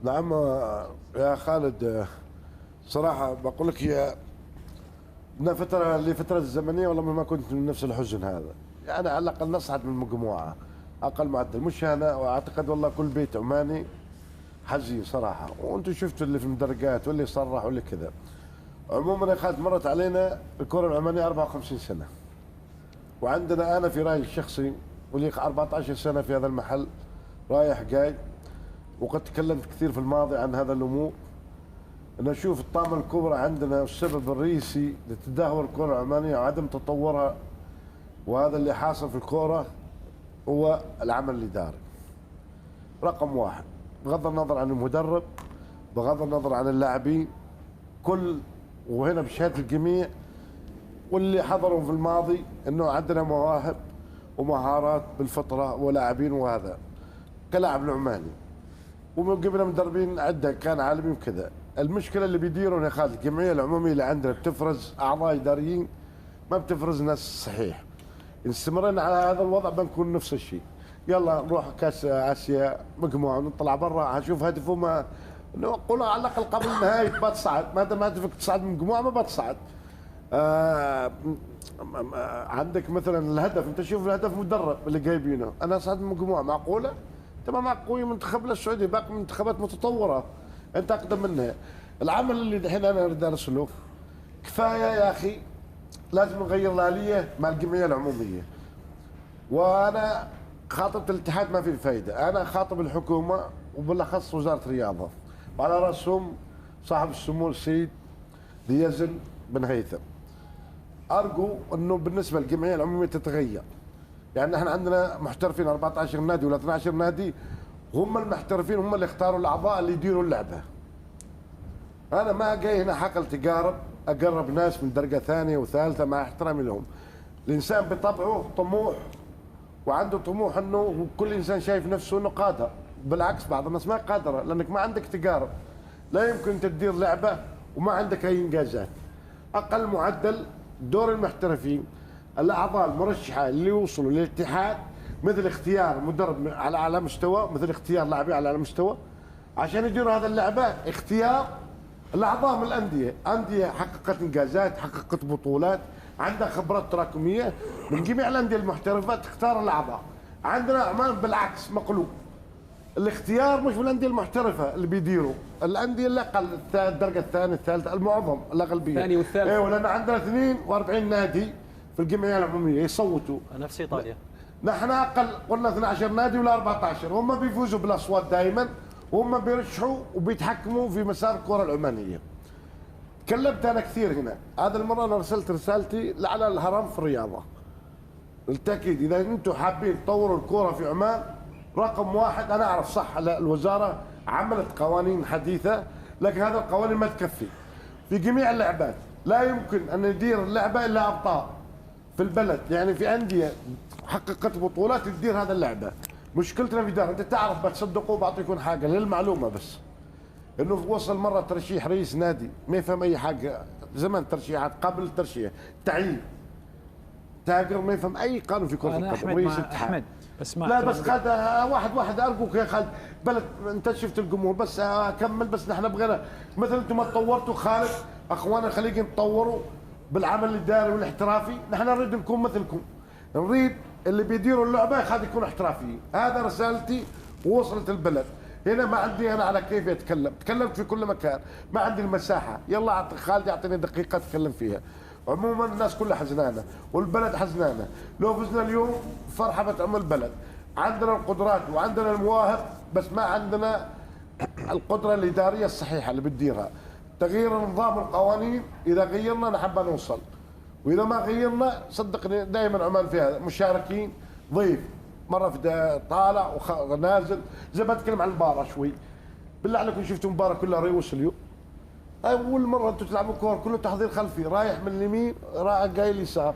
نعم يا خالد، صراحة بقول لك هي من فترة لفترة زمنية والله ما كنت من نفس الحزن هذا. يعني على الأقل نصعد من المجموعة أقل معدل، مش أنا، وأعتقد والله كل بيت عماني حزين صراحة. وأنتم شفتوا اللي في المدرجات واللي صرح واللي كذا. عموما يا خالد، مرت علينا الكرة العمانية 54 سنة، وعندنا أنا في رأيي الشخصي ولي 14 سنة في هذا المحل رايح جاي، وقد تكلمت كثير في الماضي عن هذا الأمور. أنا أشوف الطامة الكبرى عندنا السبب الرئيسي لتدهور الكرة العمانية وعدم تطورها، وهذا اللي حاصل في الكرة هو العمل الإداري. رقم واحد، بغض النظر عن المدرب، بغض النظر عن اللاعبين، كل وهنا بشهادة الجميع واللي حضروا في الماضي انه عندنا مواهب ومهارات بالفطره ولاعبين، وهذا كلاعب العماني ومن قبل مدربين عده كان عالمي وكذا. المشكله اللي بيديرون يا خالد الجمعيه العموميه اللي عندنا بتفرز اعضاء اداريين، ما بتفرز ناس صحيح. ان استمرينا على هذا الوضع بنكون نفس الشيء. يلا نروح كاس اسيا مجموعه ونطلع برا، هشوف هدفه ما نقول على الاقل قبل النهائي بتصعد، ما تفك تصعد من مجموعه ما بتصعد. آه عندك مثلا الهدف، انت شوف الهدف مدرب اللي جايبينه، انا صعد من مجموعه معقوله؟ انت ما معك قوي منتخبنا السعودي، باقي منتخبات متطوره انت اقدم منها. العمل اللي الحين انا اريد ارسله كفايه يا اخي، لازم نغير الاليه مع الجمعيه العموميه. وانا خاطبت الاتحاد ما في فايده، انا خاطب الحكومه وبالاخص وزاره الرياضه، وعلى راسهم صاحب السمو السيد ذي يزن بن هيثم. ارجو انه بالنسبه للجمعيه العموميه تتغير. يعني احنا عندنا محترفين 14 نادي ولا 12 نادي، هم المحترفين هم اللي اختاروا الاعضاء اللي يديروا اللعبه. انا ما جاي هنا حقل تجارب اقرب ناس من درجه ثانيه وثالثه مع احترامي لهم. الانسان بطبعه طموح وعنده طموح، انه كل انسان شايف نفسه انه قادر. بالعكس بعض الناس ما قادره، لانك ما عندك تجارب. لا يمكن تدير لعبه وما عندك اي انجازات. اقل معدل دور المحترفين الاعضاء المرشحه اللي يوصلوا للاتحاد، مثل اختيار مدرب على اعلى مستوى، مثل اختيار لاعبين على اعلى مستوى عشان يديروا هذا اللعبه. اختيار الاعضاء من الانديه، انديه حققت انجازات، حققت بطولات، عندها خبرات تراكميه من جميع الانديه المحترفه تختار الاعضاء. عندنا عمان بالعكس مقلوب، الاختيار مش من الانديه المحترفه اللي بيديروا، الانديه اللي اقل الدرجه الثانيه الثالثه، المعظم الاغلبيه الثاني والثالث. ايوه، لان عندنا 42 نادي في الجمعيه العموميه يصوتوا. نفس ايطاليا. نحن اقل، قلنا 12 نادي ولا 14، هم بيفوزوا بالاصوات دائما، وهم بيرشحوا وبيتحكموا في مسار الكره العمانيه. تكلمت انا كثير هنا، هذا المره انا ارسلت رسالتي على الهرم في الرياضه. بالتاكيد اذا انتم حابين تطوروا الكره في عمان، رقم واحد انا اعرف صح الوزاره عملت قوانين حديثه، لكن هذه القوانين ما تكفي في جميع اللعبات. لا يمكن ان ندير اللعبه الا ابطال في البلد، يعني في انديه حققت بطولات تدير هذا اللعبه. مشكلتنا في دار، انت تعرف بتصدقوا بعطيكم حاجه للمعلومه بس، انه وصل مره ترشيح رئيس نادي ما يفهم اي حاجه، زمان ترشيحات قبل الترشيح تعيين تاجر ما يفهم اي قانون في كره القدم، رئيس الاتحاد. لا بس خالد، واحد ارجوك يا خالد، بلد انت شفت الجمهور، بس اكمل. بس نحن بغينا مثل انتم ما تطورتوا خالد، اخواننا الخليجيين تطوروا بالعمل الاداري والاحترافي، نحن نريد نكون مثلكم، نريد اللي بيديروا اللعبه خالد يكونوا احترافيين. هذا رسالتي ووصلت البلد. هنا ما عندي انا على كيف اتكلم، تكلمت في كل مكان، ما عندي المساحه. يلا خالد يعطيني دقيقه اتكلم فيها. عموما الناس كلها حزنانه والبلد حزنانه، لو فزنا اليوم فرحه بتعم البلد. عندنا القدرات وعندنا المواهب، بس ما عندنا القدره الاداريه الصحيحه اللي بتديرها. تغيير نظام القوانين، اذا غيرنا نحب نوصل، واذا ما غيرنا صدقني دائما عمان فيها مشاركين ضيف، مره في طالع ونازل. زي ما اتكلم عن المباراه شوي، بالله عليكم شفتوا المباراه كلها ريوس اليوم؟ اول مره انتم تلعبوا كوره كله تحضير خلفي، رايح من اليمين رايح جاي اليسار،